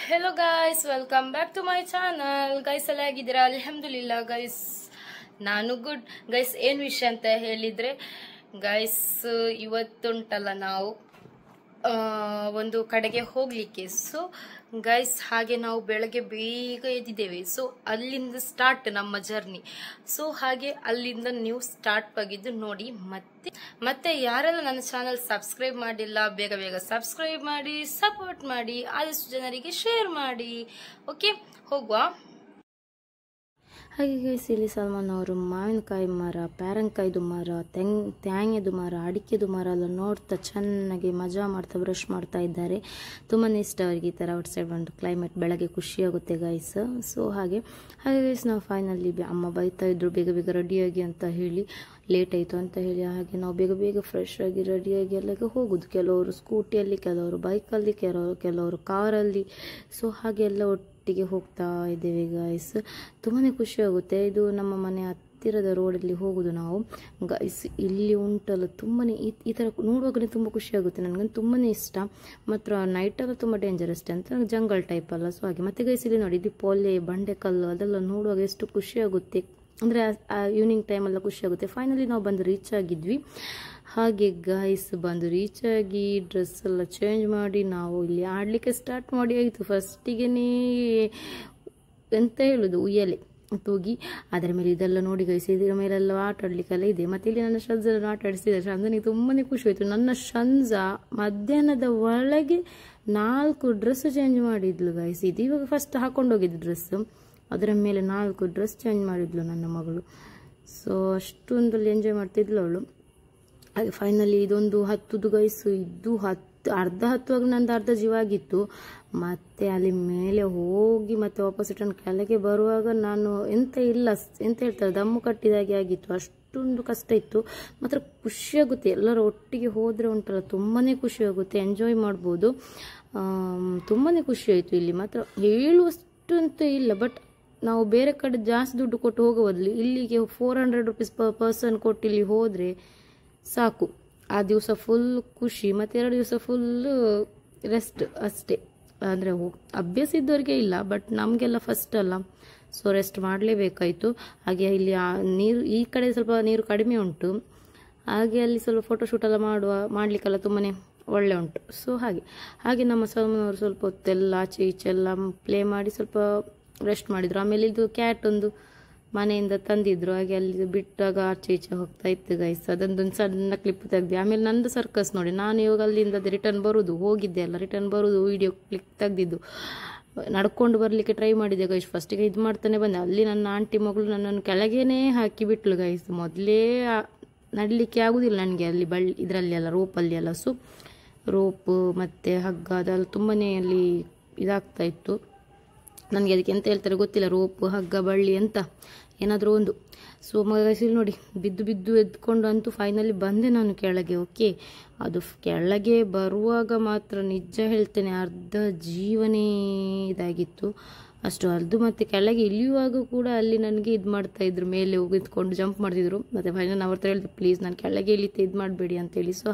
Hello guys, welcome back to my channel. Guys ಎಲ್ಲ ಹೇಗಿದ್ದೀರಾ? ಅಲ್ಹಮ್ದುಲಿಲ್ಲಾ ಗೈಸ್, ನಾನು ಗುಡ್. ಗೈಸ್ ಏನು ವಿಷಯ ಅಂತ ಹೇಳಿದರೆ ಗೈಸ್, ಇವತ್ತುಂಟಲ್ಲ ನಾವು ಒಂದು ಕಡೆಗೆ ಹೋಗಲಿಕ್ಕೆ. ಸೊ ಗೈಸ್, ಹಾಗೆ ನಾವು ಬೆಳಗ್ಗೆ ಬೇಗ ಎದ್ದಿದ್ದೇವೆ. ಸೊ ಅಲ್ಲಿಂದ ಸ್ಟಾರ್ಟ್ ನಮ್ಮ ಜರ್ನಿ. ಸೊ ಹಾಗೆ ಅಲ್ಲಿಂದ ನೀವು ಸ್ಟಾರ್ಟ್ ಆಗಿದ್ದು ನೋಡಿ. ಮತ್ತೆ ಯಾರೆಲ್ಲ ನನ್ನ ಚಾನಲ್ ಸಬ್ಸ್ಕ್ರೈಬ್ ಮಾಡಿಲ್ಲ, ಬೇಗ ಬೇಗ ಸಬ್ಸ್ಕ್ರೈಬ್ ಮಾಡಿ, ಸಪೋರ್ಟ್ ಮಾಡಿ, ಆದಷ್ಟು ಜನರಿಗೆ ಶೇರ್ ಮಾಡಿ. ಓಕೆ, ಹೋಗುವ. ಹಾಗೆ ಗೈಸ್, ಇಲ್ಲಿ ಸಲ್ಮಾನ್ ಅವರು ಮಾವಿನಕಾಯಿ ಮರ, ಪ್ಯಾರಂಕಾಯ್ದು ಮರ, ತ್ಯಾಂಗೆದು ಮರ, ಅಡಿಕೆದು ಮರ ಎಲ್ಲ ನೋಡ್ತಾ ಚೆನ್ನಾಗಿ ಮಜಾ ಮಾಡ್ತಾ ಬ್ರಷ್ ಮಾಡ್ತಾ ಇದ್ದಾರೆ. ತುಂಬಾ ಇಷ್ಟ ಅವರಿಗೆ ಈ ಥರ ಔಟ್ಸೈಡ್ ಒಂದು ಕ್ಲೈಮೇಟ್, ಬೆಳಗ್ಗೆ ಖುಷಿಯಾಗುತ್ತೆ ಗೈಸ್. ಸೊ ಹಾಗೆ ಗೈಸ್, ನಾವು ಫೈನಲಿ ಅಮ್ಮ ಬೈತಾ ಇದ್ರು ಬೇಗ ಬೇಗ ರೆಡಿಯಾಗಿ ಅಂತ ಹೇಳಿ, ಲೇಟ್ ಆಯಿತು ಅಂತ ಹೇಳಿ. ಹಾಗೆ ನಾವು ಬೇಗ ಬೇಗ ಫ್ರೆಶ್ ಆಗಿ ರೆಡಿಯಾಗಿ ಅಲ್ಲಿಗೆ ಹೋಗೋದು. ಕೆಲವರು ಸ್ಕೂಟಿಯಲ್ಲಿ, ಕೆಲವರು ಬೈಕಲ್ಲಿ, ಕೆಲವರು ಕಾರಲ್ಲಿ. ಸೊ ಹಾಗೆ ಎಲ್ಲ ಒಟ್ಟಿಗೆ ಹೋಗ್ತಾ ಇದ್ದೇವೆ ಗೈಸ್. ತುಂಬಾ ಖುಷಿ ಆಗುತ್ತೆ. ಇದು ನಮ್ಮ ಮನೆ ಹತ್ತಿರದ ರೋಡಲ್ಲಿ ಹೋಗೋದು ನಾವು ಗೈಸ್. ಇಲ್ಲಿ ಉಂಟಲ್ಲ ತುಂಬಾ ಈ ಥರ ನೋಡುವಾಗಲೇ ತುಂಬ ಖುಷಿ ಆಗುತ್ತೆ. ನನಗಂತೂ ತುಂಬಾ ಇಷ್ಟ. ಮಾತ್ರ ನೈಟೆಲ್ಲ ತುಂಬ ಡೇಂಜರಸ್ ಅಂತ, ಜಂಗಲ್ ಟೈಪ್ ಅಲ್ಲ. ಸೊ ಹಾಗೆ ಮತ್ತೆ ಗೈಸ್, ಇಲ್ಲಿ ನೋಡಿ, ಇದು ಪೊಲೆ, ಬಂಡೆಕಲ್ಲು ಅದೆಲ್ಲ ನೋಡುವಾಗ ಎಷ್ಟು ಖುಷಿ ಆಗುತ್ತೆ ಅಂದರೆ ಈವ್ನಿಂಗ್ ಟೈಮೆಲ್ಲ ಖುಷಿ ಆಗುತ್ತೆ. ಫೈನಲಿ ನಾವು ಬಂದು ರೀಚ್ ಆಗಿದ್ವಿ. ಹಾಗೆ ಗೈಸ್, ಬಂದು ರೀಚ್ ಆಗಿ ಡ್ರೆಸ್ ಎಲ್ಲ ಚೇಂಜ್ ಮಾಡಿ ನಾವು ಇಲ್ಲಿ ಆಡಲಿಕ್ಕೆ ಸ್ಟಾರ್ಟ್ ಮಾಡಿ ಆಯಿತು. ಫಸ್ಟಿಗೆ ಎಂತ ಹೇಳೋದು, ಉಯ್ಯಲೆ ತೂಗಿ ಅದರ ಮೇಲೆ ಇದೆಲ್ಲ ನೋಡಿ ಗೈಸ್, ಇದರ ಮೇಲೆಲ್ಲ ಆಟ ಆಡಲಿಕ್ಕೆಲ್ಲ ಇದೆ. ಮತ್ತು ಇಲ್ಲಿ ನನ್ನ ಶಂಜನ ಆಟ ಆಡಿಸಿದ್ದಾರೆ. ಶಂಜನಿಗೆ ತುಂಬಾ ಖುಷಿ ಆಯಿತು. ನನ್ನ ಶಂಜ ಮಧ್ಯಾಹ್ನದ ಒಳಗೆ 4 ಡ್ರೆಸ್ ಚೇಂಜ್ ಮಾಡಿದ್ಲು ಗೈಸ್. ಇದು ಇವಾಗ ಫಸ್ಟ್ ಹಾಕೊಂಡೋಗಿದ್ದು ಡ್ರೆಸ್, ಅದರ ಮೇಲೆ 4 ಡ್ರೆಸ್ ಚೇಂಜ್ ಮಾಡಿದ್ಲು ನನ್ನ ಮಗಳು. ಸೊ ಅಷ್ಟೊಂದಲ್ಲಿ ಎಂಜಾಯ್ ಮಾಡ್ತಿದ್ಲು ಅವಳು. ಹಾಗೆ ಫೈನಲಿ ಇದೊಂದು ಹತ್ತುದು ಗೈಸು. ಇದು ಅರ್ಧ ಹತ್ತುವಾಗ ನಂದು ಅರ್ಧ ಜೀವ ಆಗಿತ್ತು. ಮತ್ತೆ ಅಲ್ಲಿ ಮೇಲೆ ಹೋಗಿ ಮತ್ತೆ ವಾಪಸ್ ರಿಟರ್ನ್ ಕೆಳಗೆ ಬರುವಾಗ ನಾನು ಎಂತ ಹೇಳ್ತಾರೆ, ದಮ್ಮು ಕಟ್ಟಿದಾಗೆ ಆಗಿತ್ತು. ಅಷ್ಟೊಂದು ಕಷ್ಟ ಇತ್ತು. ಮಾತ್ರ ಖುಷಿಯಾಗುತ್ತೆ. ಎಲ್ಲರೂ ಒಟ್ಟಿಗೆ ಹೋದರೆ ಉಂಟಲ್ಲ ತುಂಬಾ ಖುಷಿ ಆಗುತ್ತೆ, ಎಂಜಾಯ್ ಮಾಡ್ಬೋದು. ತುಂಬಾ ಖುಷಿ ಆಯಿತು. ಇಲ್ಲಿ ಮಾತ್ರ ಹೇಳುವಷ್ಟು ಅಂತ ಇಲ್ಲ, ಬಟ್ ನಾವು ಬೇರೆ ಕಡೆ ಜಾಸ್ತಿ ದುಡ್ಡು ಕೊಟ್ಟು ಹೋಗೋ ಬದಲು ಇಲ್ಲಿಗೆ 400 ರೂಪೀಸ್ ಪರ್ ಪರ್ಸನ್ ಕೊಟ್ಟು ಇಲ್ಲಿ ಹೋದರೆ ಸಾಕು. ಆ ದಿವಸ ಫುಲ್ ಖುಷಿ, ಮತ್ತು 2 ದಿವಸ ಫುಲ್ಲು ರೆಸ್ಟ್ ಅಷ್ಟೇ. ಅಂದರೆ ಅಭ್ಯಾಸ ಇದ್ದವರಿಗೆ ಇಲ್ಲ, ಬಟ್ ನಮಗೆಲ್ಲ ಫಸ್ಟ್ ಅಲ್ಲ, ಸೊ ರೆಸ್ಟ್ ಮಾಡಲೇಬೇಕಾಯಿತು. ಹಾಗೆ ಇಲ್ಲಿ ನೀರು, ಈ ಕಡೆ ಸ್ವಲ್ಪ ನೀರು ಕಡಿಮೆ ಉಂಟು. ಹಾಗೆ ಅಲ್ಲಿ ಸ್ವಲ್ಪ ಫೋಟೋಶೂಟ್ ಎಲ್ಲ ಮಾಡಲಿಕ್ಕೆಲ್ಲ ತುಂಬಾ ಒಳ್ಳೆ ಉಂಟು. ಸೊ ಹಾಗೆ ನಮ್ಮ ಸಲ್ಮಾನವರು ಸ್ವಲ್ಪ ಹೊತ್ತೆಲ್ಲ ಆಚೆ ಈಚೆ ಎಲ್ಲ ಪ್ಲೇ ಮಾಡಿ ಸ್ವಲ್ಪ ರೆಸ್ಟ್ ಮಾಡಿದರು. ಆಮೇಲೆ ಇದು ಕ್ಯಾಟ್ ಒಂದು ಮನೆಯಿಂದ ತಂದಿದ್ರು. ಹಾಗೆ ಅಲ್ಲಿ ಬಿಟ್ಟಾಗ ಆಚೆ ಈಚೆ ಹೋಗ್ತಾ ಇತ್ತು ಗೈಸ್. ಅದೊಂದೊಂದು ಸಣ್ಣ ಕ್ಲಿಪ್ ತೆಗ್ದು. ಆಮೇಲೆ ನಂದು ಸರ್ಕಸ್ ನೋಡಿ, ನಾನು ಇವಾಗ ಅಲ್ಲಿಂದ ರಿಟರ್ನ್ ಬರೋದು, ಹೋಗಿದ್ದೆ ಅಲ್ಲ, ರಿಟರ್ನ್ ಬರೋದು ವಿಡಿಯೋ ಕ್ಲಿಕ್ ತೆಗ್ದಿದ್ದು. ನಡ್ಕೊಂಡು ಬರಲಿಕ್ಕೆ ಟ್ರೈ ಮಾಡಿದೆ ಗೈಸ್. ಫಸ್ಟಿಗೆ ಇದು ಮಾಡ್ತಾನೆ ಬಂದೆ. ಅಲ್ಲಿ ನನ್ನ ಆಂಟಿ ಮಗಳು ನನ್ನನ್ನು ಕೆಳಗೇನೆ ಹಾಕಿ ಬಿಟ್ಲು ಗೈಸ್. ಮೊದಲೇ ನಡಲಿಕ್ಕೆ ಆಗೋದಿಲ್ಲ ನನಗೆ ಅಲ್ಲಿ ಇದರಲ್ಲಿ ಎಲ್ಲ, ರೋಪಲ್ಲಿ ಎಲ್ಲ. ಸೊ ರೋಪು ಮತ್ತು ಹಗ್ಗ ಅದೆಲ್ಲ ತುಂಬಾ ಅಲ್ಲಿ ಇದಾಗ್ತಾ ಇತ್ತು ನನಗೆ. ಅದಕ್ಕೆ ಎಂತ ಹೇಳ್ತಾರೆ ಗೊತ್ತಿಲ್ಲ, ರೋಪು, ಹಗ್ಗ, ಬಳ್ಳಿ ಅಂತ ಏನಾದರೂ ಒಂದು. ಸೊ ಮಗಸಿಲ್ ನೋಡಿ, ಬಿದ್ದು ಎದ್ಕೊಂಡು ಅಂತೂ ಫೈನಲಿ ಬಂದೆ ನಾನು ಕೆಳಗೆ. ಓಕೆ, ಅದು ಕೆಳಗೆ ಬರುವಾಗ ಮಾತ್ರ ನಿಜ ಹೇಳ್ತೇನೆ, ಅರ್ಧ ಜೀವನೇ ಇದಾಗಿತ್ತು ಅಷ್ಟು. ಅದು ಮತ್ತು ಕೆಳಗೆ ಇಳಿಯುವಾಗ ಕೂಡ ಅಲ್ಲಿ ನನಗೆ ಇದು ಮಾಡ್ತಾಯಿದ್ರು, ಮೇಲೆ ಹೋಗಿದ್ಕೊಂಡು ಜಂಪ್ ಮಾಡ್ತಿದ್ರು. ಮತ್ತು ಫೈನಲ್ ಅವ್ರ ಹತ್ರ ಹೇಳಿದೆ, ಪ್ಲೀಸ್ ನಾನು ಕೆಳಗೆ ಇಳಿತೆ ಇದು ಮಾಡಬೇಡಿ ಅಂತೇಳಿ. ಸೊ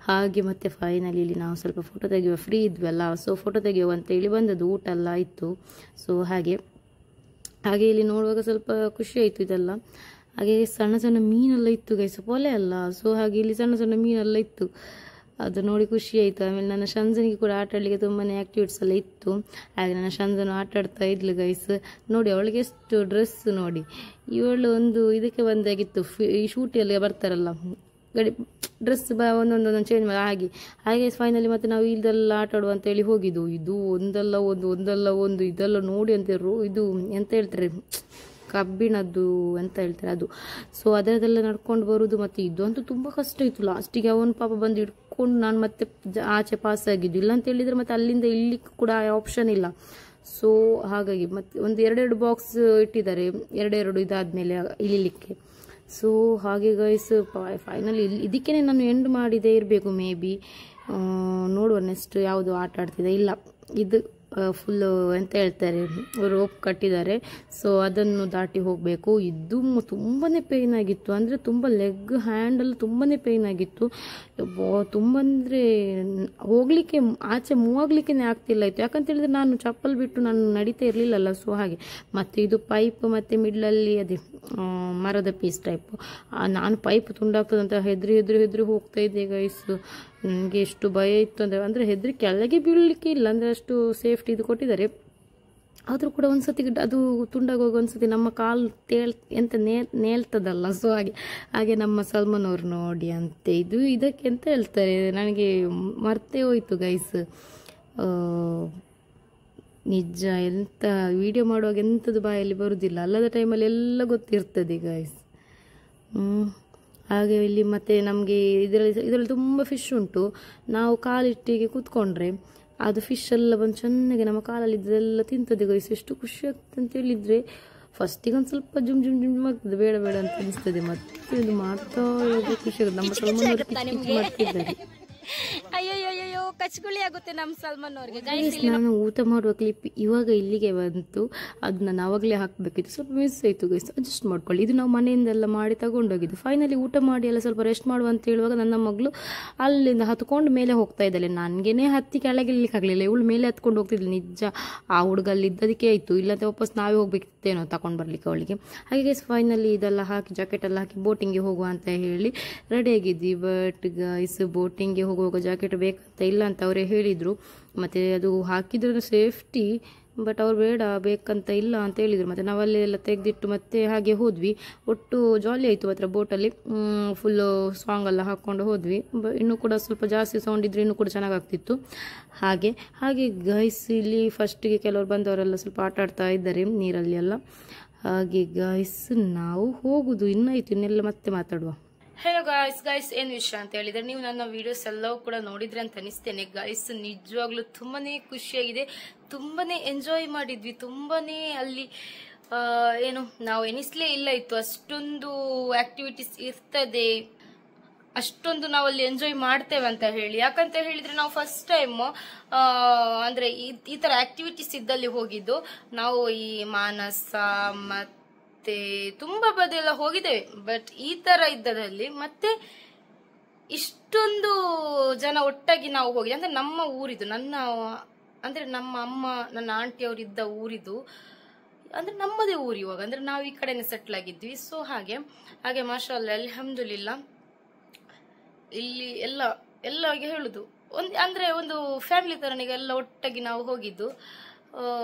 ಹಾಗೆ ಮತ್ತು ಫೈನಲಿ ಇಲ್ಲಿ ನಾವು ಸ್ವಲ್ಪ ಫೋಟೋ ತೆಗೆಯುವ, ಫ್ರೀ ಇದ್ವಲ್ಲ, ಸೊ ಫೋಟೋ ತೆಗೆಯುವ ಅಂತೇಳಿ ಬಂದದ್ದು. ಊಟ ಎಲ್ಲ ಆಯಿತು. ಸೊ ಹಾಗೆ ಇಲ್ಲಿ ನೋಡುವಾಗ ಸ್ವಲ್ಪ ಖುಷಿ ಆಯಿತು ಇದೆಲ್ಲ. ಹಾಗೆ ಸಣ್ಣ ಸಣ್ಣ ಮೀನೆಲ್ಲ ಇತ್ತು ಗೈಸ್, ಪೊಲೆ ಅಲ್ಲ. ಸೊ ಹಾಗೆ ಇಲ್ಲಿ ಸಣ್ಣ ಸಣ್ಣ ಮೀನೆಲ್ಲ ಇತ್ತು, ಅದು ನೋಡಿ ಖುಷಿ ಆಯಿತು. ಆಮೇಲೆ ನನ್ನ ಶಂಜನಿಗೆ ಕೂಡ ಆಟ ಆಡಲಿಕ್ಕೆ ತುಂಬಾ ಆ್ಯಕ್ಟಿವಿಟೀಸ್ ಎಲ್ಲ ಇತ್ತು. ಹಾಗೆ ನನ್ನ ಶಂಜನು ಆಟ ಆಡ್ತಾ ಇದ್ಲು ಗೈಸ್. ನೋಡಿ ಅವಳಿಗೆ ಎಷ್ಟು ಡ್ರೆಸ್ ನೋಡಿ. ಇವಳು ಒಂದು ಇದಕ್ಕೆ ಬಂದಾಗಿತ್ತು, ಈ ಶೂಟಿಯಲ್ಲಿ ಬರ್ತಾರಲ್ಲ ಗಡಿ ಡ್ರೆಸ್ ಒಂದೊಂದೊಂದು ಚೇಂಜ್ ಮಾಡಿ. ಹಾಗೆ ಫೈನಲಿ ಮತ್ತೆ ನಾವು ಇದೆಲ್ಲ ಆಟ ಆಡುವ ಅಂತೇಳಿ ಹೋಗಿದ್ದು. ಇದು ಒಂದಲ್ಲ ಒಂದು ಇದೆಲ್ಲ ನೋಡಿ ಅಂತಿರು, ಇದು ಎಂತ ಹೇಳ್ತಾರೆ, ಕಬ್ಬಿಣದ್ದು ಎಂತ ಹೇಳ್ತಾರೆ ಅದು. ಸೊ ಅದರದೆಲ್ಲ ನಡ್ಕೊಂಡು ಬರುವುದು. ಮತ್ತು ಇದಂತೂ ತುಂಬ ಕಷ್ಟ ಇತ್ತು. ಲಾಸ್ಟಿಗೆ ಅವನು ಪಾಪ ಬಂದು ಹಿಡ್ಕೊಂಡು ನಾನು ಮತ್ತೆ ಆಚೆ ಪಾಸ್ ಆಗಿದ್ದು. ಇಲ್ಲ ಅಂತ ಹೇಳಿದರೆ ಮತ್ತೆ ಅಲ್ಲಿಂದ ಇಲ್ಲಿಕ್ಕೆ ಕೂಡ ಆಪ್ಷನ್ ಇಲ್ಲ. ಸೊ ಹಾಗಾಗಿ ಮತ್ತೆ ಒಂದು 2 ಬಾಕ್ಸ್ ಇಟ್ಟಿದ್ದಾರೆ, 2 ಇದಾದಮೇಲೆ ಇಳಿಲಿಕ್ಕೆ. ಸೊ ಹಾಗೆ ಗೈಸ್, ಫೈನಲಿ ಇದಕ್ಕೇ ನಾನು ಎಂಡ್ ಮಾಡಿದೆ ಇರಬೇಕು ಮೇ ಬಿ. ನೋಡುವ ನೆಕ್ಸ್ಟ್ ಯಾವುದು ಆಟ ಆಡ್ತಿದೆ. ಇಲ್ಲ, ಇದು ಫುಲ್ಲು ಎಂತ ಹೇಳ್ತಾರೆ ರೋಪ್ ಕಟ್ಟಿದ್ದಾರೆ. ಸೊ ಅದನ್ನು ದಾಟಿ ಹೋಗಬೇಕು. ಇದು ತುಂಬಾ ಪೇಯ್ನ್ ಆಗಿತ್ತು, ಅಂದರೆ ತುಂಬ ಲೆಗ್ ಹ್ಯಾಂಡಲ್ಲಿ ತುಂಬಾ ಪೇಯ್ನ್ ಆಗಿತ್ತು. ತುಂಬ ಅಂದರೆ ಹೋಗಲಿಕ್ಕೆ ಆಚೆ ಮೂವ್ ಆಗಲಿಕ್ಕೆ ಆಗ್ತಿಲ್ಲ ಇತ್ತು. ಯಾಕಂತ ಹೇಳಿದ್ರೆ ನಾನು ಚಪ್ಪಲ್ ಬಿಟ್ಟು ನಾನು ನಡೀತಾ ಇರಲಿಲ್ಲಲ್ಲ. ಸೊ ಹಾಗೆ ಮತ್ತು ಇದು ಪೈಪ್ ಮತ್ತು ಮಿಡ್ಲಲ್ಲಿ ಅದೇ ಮರದ ಪೀಸ್ ಟೈಪ್. ನಾನು ಪೈಪ್ ತುಂಡಾಗ್ತದಂತ ಹೆದ್ರಿ ಹೋಗ್ತಾ ಇದ್ದೆ ಗೈಸ್. ನನಗೆ ಎಷ್ಟು ಭಯ ಇತ್ತು ಅಂದರೆ ಹೆದ್ರಿ ಕೆಳಗೆ ಬೀಳಲಿಕ್ಕೆ ಇಲ್ಲ, ಅಂದರೆ ಅಷ್ಟು ಸೇಫ್ಟಿ ಇದು ಕೊಟ್ಟಿದ್ದಾರೆ. ಆದರೂ ಕೂಡ ಒಂದ್ಸತಿ ಅದು ತುಂಡಾಗುವಾಗ ಒಂದ್ಸತಿ ನಮ್ಮ ಕಾಲು ನೇಳ್ತದಲ್ಲ. ಸೊ ಹಾಗೆ ನಮ್ಮ ಸಲ್ಮಾನ್ ಅವ್ರು ನೋಡಿ ಅಂತೆ ಇದಕ್ಕೆ ಎಂತ ಹೇಳ್ತಾರೆ, ನನಗೆ ಮರ್ತೇ ಹೋಯ್ತು ಗೈಸ್. ನಿಜ ಎಂತ ವಿಡಿಯೋ ಮಾಡುವಾಗ ಎಂಥದ್ದು ಬಾಯಲ್ಲಿ ಬರುವುದಿಲ್ಲ, ಅಲ್ಲದ ಟೈಮಲ್ಲಿ ಎಲ್ಲ ಗೊತ್ತಿರ್ತದೆ ಗೈಸ್. ಹಾಗೆ ಇಲ್ಲಿ ಮತ್ತೆ ನಮಗೆ ಇದರಲ್ಲಿ ತುಂಬ ಫಿಶ್ ಉಂಟು. ನಾವು ಕಾಲಿಟ್ಟಿಗೆ ಕೂತ್ಕೊಂಡ್ರೆ ಅದು ಫಿಶ್ ಎಲ್ಲ ಬಂದು ಚೆನ್ನಾಗಿ ನಮ್ಮ ಕಾಲಲ್ಲಿ ಇದೆಲ್ಲ ತಿಂತದೆ ಗೈಸ್. ಎಷ್ಟು ಖುಷಿ ಆಗ್ತದೆ ಅಂತ ಹೇಳಿದರೆ ಫಸ್ಟಿಗೆ ಒಂದು ಸ್ವಲ್ಪ ಜುಮ್ ಆಗ್ತದೆ, ಬೇಡ ಅಂತ ಅನಿಸ್ತದೆ. ಮತ್ತೆ ಇದು ಮಾಡ್ತಾ ಖುಷಿ ಆಗುತ್ತೆ. ನಮ್ಮ ಸಲ್ಮಾನ್ ಅವರು ಕಿಚ್ ಮಾಡ್ತಿದ್ದಾರೆ. ಅಯ್ಯೋ ಕಚ್ಗುಳಿ ಆಗುತ್ತೆ ನಮ್ಮ ಸಲ್ಮಾನ್ ಅವ್ರಿಗೆ. ನಾನು ಊಟ ಮಾಡುವ ಕ್ಲಿಪ್ ಇವಾಗ ಇಲ್ಲಿಗೆ ಬಂತು. ಅದು ನಾನು ಆವಾಗಲೇ ಹಾಕಬೇಕಿತ್ತು, ಸ್ವಲ್ಪ ಮಿಸ್ ಆಯಿತು ಗೈಸ್, ಅಡ್ಜಸ್ಟ್ ಮಾಡ್ಕೊಳ್ಳಿ. ಇದು ನಾವು ಮನೆಯಿಂದೆಲ್ಲ ಮಾಡಿ ತಗೊಂಡೋಗಿದ್ದು. ಫೈನಲಿ ಊಟ ಮಾಡಿ ಎಲ್ಲ ಸ್ವಲ್ಪ ರೆಸ್ಟ್ ಮಾಡುವ ಅಂತ ಹೇಳುವಾಗ ನನ್ನ ಮಗಳು ಅಲ್ಲಿಂದ ಹತ್ಕೊಂಡು ಮೇಲೆ ಹೋಗ್ತಾ ಇದ್ದಾಳೆ. ನನಗೇನೆ ಹತ್ತಿ ಕೆಳಗೆ ಇರ್ಲಿಕ್ಕಾಗಲಿಲ್ಲ, ಇವಳು ಮೇಲೆ ಹತ್ಕೊಂಡು ಹೋಗ್ತಿದ್ಲು. ನಿಜ ಆ ಹುಡುಗಲ್ಲಿ ಇದ್ದದಕ್ಕೆ ಆಯಿತು, ಇಲ್ಲಂತೆ ವಾಪಸ್ ನಾವೇ ಹೋಗ್ಬೇಕಿತ್ತೇನೋ ತಗೊಂಡು ಬರ್ಲಿಕ್ಕೆ ಅವಳಿಗೆ. ಹಾಗೆ ಗೈಸ್ ಫೈನಲಿ ಇದೆಲ್ಲ ಹಾಕಿ ಜಾಕೆಟ್ ಎಲ್ಲ ಹಾಕಿ ಬೋಟಿಂಗ್ಗೆ ಹೋಗುವ ಅಂತ ಹೇಳಿ ರೆಡಿಯಾಗಿದ್ವಿ. ಬಟ್ ಗೈಸ್ ಬೋಟಿಂಗ್ಗೆ ಹೋಗುವಾಗ ಜಾಕೆಟ್ ಬೇಕಂತ ಇಲ್ಲ ಅಂತ ಅವರೇ ಹೇಳಿದರು. ಮತ್ತು ಅದು ಹಾಕಿದ್ರು ಸೇಫ್ಟಿ, ಬಟ್ ಅವ್ರು ಬೇಕಂತ ಇಲ್ಲ ಅಂತ ಹೇಳಿದರು. ಮತ್ತು ನಾವಲ್ಲೆಲ್ಲ ತೆಗೆದಿಟ್ಟು ಮತ್ತೆ ಹಾಗೆ ಹೋದ್ವಿ. ಒಟ್ಟು ಜಾಲಿ ಆಯಿತು ಮಾತ್ರ ಬೋಟಲ್ಲಿ. ಫುಲ್ಲು ಸಾಂಗ್ ಎಲ್ಲ ಹಾಕ್ಕೊಂಡು ಹೋದ್ವಿ. ಇನ್ನೂ ಕೂಡ ಸ್ವಲ್ಪ ಜಾಸ್ತಿ ಸೌಂಡ್ ಇದ್ರೆ ಇನ್ನೂ ಕೂಡ ಚೆನ್ನಾಗಾಗ್ತಿತ್ತು. ಹಾಗೆ ಗೈಸ್ ಇಲ್ಲಿ ಫಸ್ಟಿಗೆ ಕೆಲವರು ಬಂದವರೆಲ್ಲ ಸ್ವಲ್ಪ ಆಟ ಆಡ್ತಾ ಇದ್ದಾರೆ ನೀರಲ್ಲಿ ಎಲ್ಲ. ಹಾಗೆ ಗೈಸ್ ನಾವು ಹೋಗುದು ಇನ್ನಾಯಿತು, ಇನ್ನೆಲ್ಲ ಮತ್ತೆ ಮಾತಾಡುವ. ಹೆಲೋ ಗೈಸ್ ಏನು ವಿಷಯ ಅಂತ ಹೇಳಿದ್ರೆ, ನೀವು ನನ್ನ ವಿಡಿಯೋಸ್ ಎಲ್ಲವೂ ಕೂಡ ನೋಡಿದ್ರೆ ಅಂತ ಅನಿಸ್ತೇನೆ ಗೈಸ್. ನಿಜವಾಗ್ಲೂ ತುಂಬಾನೇ ಖುಷಿಯಾಗಿದೆ, ತುಂಬಾನೇ ಎಂಜಾಯ್ ಮಾಡಿದ್ವಿ. ತುಂಬಾನೇ ಅಲ್ಲಿ ಏನು ನಾವು ಎನಿಸ್ಲೇ ಇಲ್ಲ ಇತ್ತು, ಅಷ್ಟೊಂದು ಆಕ್ಟಿವಿಟೀಸ್ ಇರ್ತದೆ, ಅಷ್ಟೊಂದು ನಾವು ಅಲ್ಲಿ ಎಂಜಾಯ್ ಮಾಡ್ತೇವೆ ಅಂತ ಹೇಳಿ. ಯಾಕಂತ ಹೇಳಿದ್ರೆ ನಾವು ಫಸ್ಟ್ ಟೈಮ್ ಅಂದ್ರೆ ಈ ತರ ಆಕ್ಟಿವಿಟೀಸ್ ಇದ್ದಲ್ಲಿ ಹೋಗಿದ್ದು ನಾವು. ಈ ಮಾನಸ ಮತ್ತೆ ತುಂಬಾ ಬದೆಲ್ಲ ಹೋಗಿದ್ದೇವೆ, ಬಟ್ ಈ ತರ ಇದ್ದದಲ್ಲಿ ಮತ್ತೆ ಇಷ್ಟೊಂದು ಜನ ಒಟ್ಟಾಗಿ ನಾವು ಹೋಗಿ, ಅಂದ್ರೆ ನಮ್ಮ ಊರಿದು, ನಮ್ಮ ಅಮ್ಮ ನನ್ನ ಆಂಟಿ ಅವರಿದ್ದ ಊರಿದು, ಅಂದ್ರೆ ನಮ್ಮದೇ ಊರು ಇವಾಗ, ಅಂದ್ರೆ ನಾವು ಈ ಕಡೆನೆ ಸೆಟ್ಲ್ ಆಗಿದ್ವಿ. ಸೊ ಹಾಗೆ ಮಾಷಾಅಲ್ಲಾ ಅಲ್ಹಮ್ದುಲಿಲ್ಲಾ ಇಲ್ಲಿ ಎಲ್ಲ ಹೇಳುದು ಒಂದು ಫ್ಯಾಮಿಲಿ ತರನಿಗೆ ಎಲ್ಲ ಒಟ್ಟಾಗಿ ನಾವು ಹೋಗಿದ್ದು.